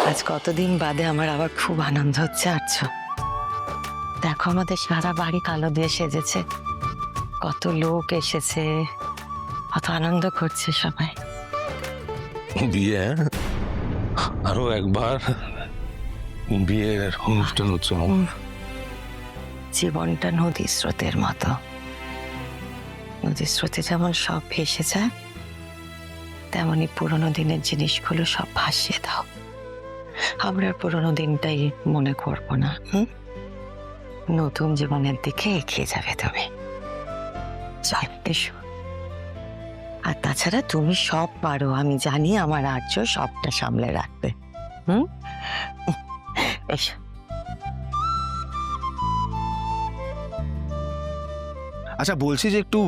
আজ কতদিন বাদে আমার আবার খুব আনন্দ হচ্ছে। আচ্ছ দেখো, আমাদের সারা বাড়ি কালো দিয়ে সেজেছে, কত লোক এসেছে, কত আনন্দ করছে সবাই। বিয়ে আরো একবার বিয়ের অনুষ্ঠান হচ্ছে। জীবনটা নদী স্রোতের মতো, নদীর স্রোতে যেমন সব ভেসে যায়, তেমনি পুরোনো দিনের জিনিসগুলো সব ভাসিয়ে দাও। আমরা পুরোনো দিনটাই মনে করবো না, নতুন জীবনের দিকে এগিয়ে যাবে তুমি। চল এসো। আর তাছাড়া তুমি সব পারো, আমি জানি আমার আর্য সবটা সামলে রাখবে। এসো। আচ্ছা বলছি যে একটু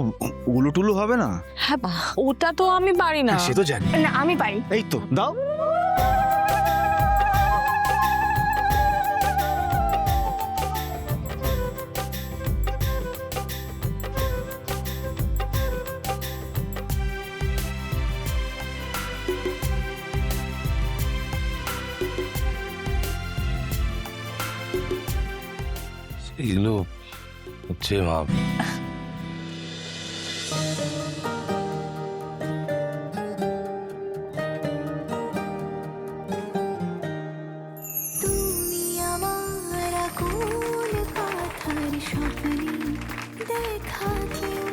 উলুটুলু হবে না? হ্যাঁ, ওটা তো আমি পারি না। সে তো জানি। না, আমি পারি। এই তো দাও। এগুলো হচ্ছে মা। তুমি আমার আকুল পাথার স্বপ্নে দেখা কেউ,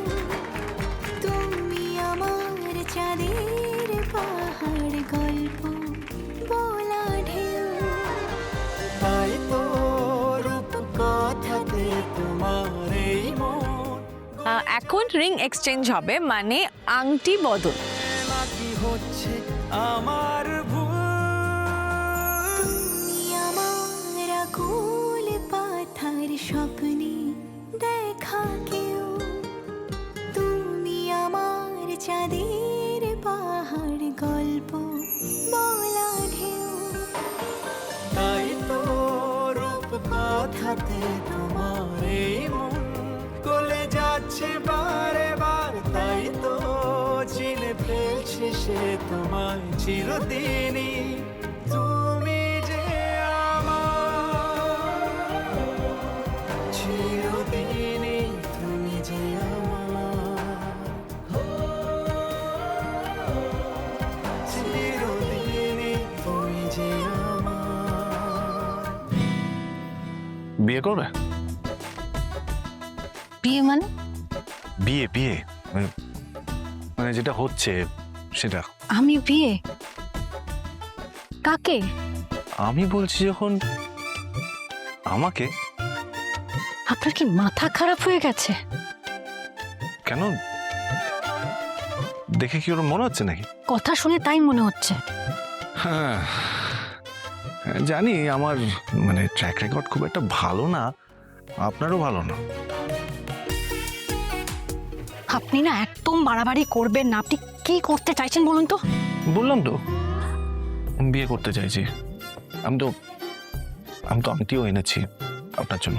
তুমি আমার চাঁদের পাহাড় গল্প বলা ঢেউ। তাই তো রূপ কথাতে তোমার এই মন এখন রিং এক্সচেঞ্জ হবে, মানে আংটি বদল। কি হচ্ছে আমার ভুল। তুমি আমার আকুল পাথার স্বপ্নে দেখা কেউ, তুমি আমার চাঁদের পাহাড় গল্প বলা ঢেউ। তাই তো রূপ কথাতে তোমার এই মন গলে যাচ্ছে বারে বার। তাই তো চিনে ফেলছে সে তোমায় চিরদিনই। তুমি যে আমার চিরদিনই, তুমি যে আমার চিরদিনই, তুমি যে আমার। বিয়ে করবে? বিয়ে মানে? বিয়ে বিয়ে মানে যেটা হচ্ছে সেটা। আমি বিয়ে? কাকে? আমি বলছি যখন আমাকে। আপনার কি মাথা খারাপ হয়ে গেছে? কেন, দেখে কি ওর মনে হচ্ছে নাকি? কথা শুনে তাই মনে হচ্ছে। হ্যাঁ জানি, আমার মানে ট্র্যাক রেকর্ড খুব একটা ভালো না, আপনারও ভালো না। আপনি না একদম বাড়াবাড়ি করবেন না। আপনি কি করতে চাইছেন বলুন তো? বললাম তো বিয়ে করতে চাইছি। আমি তো আংটিও এনেছি আপনার জন্য।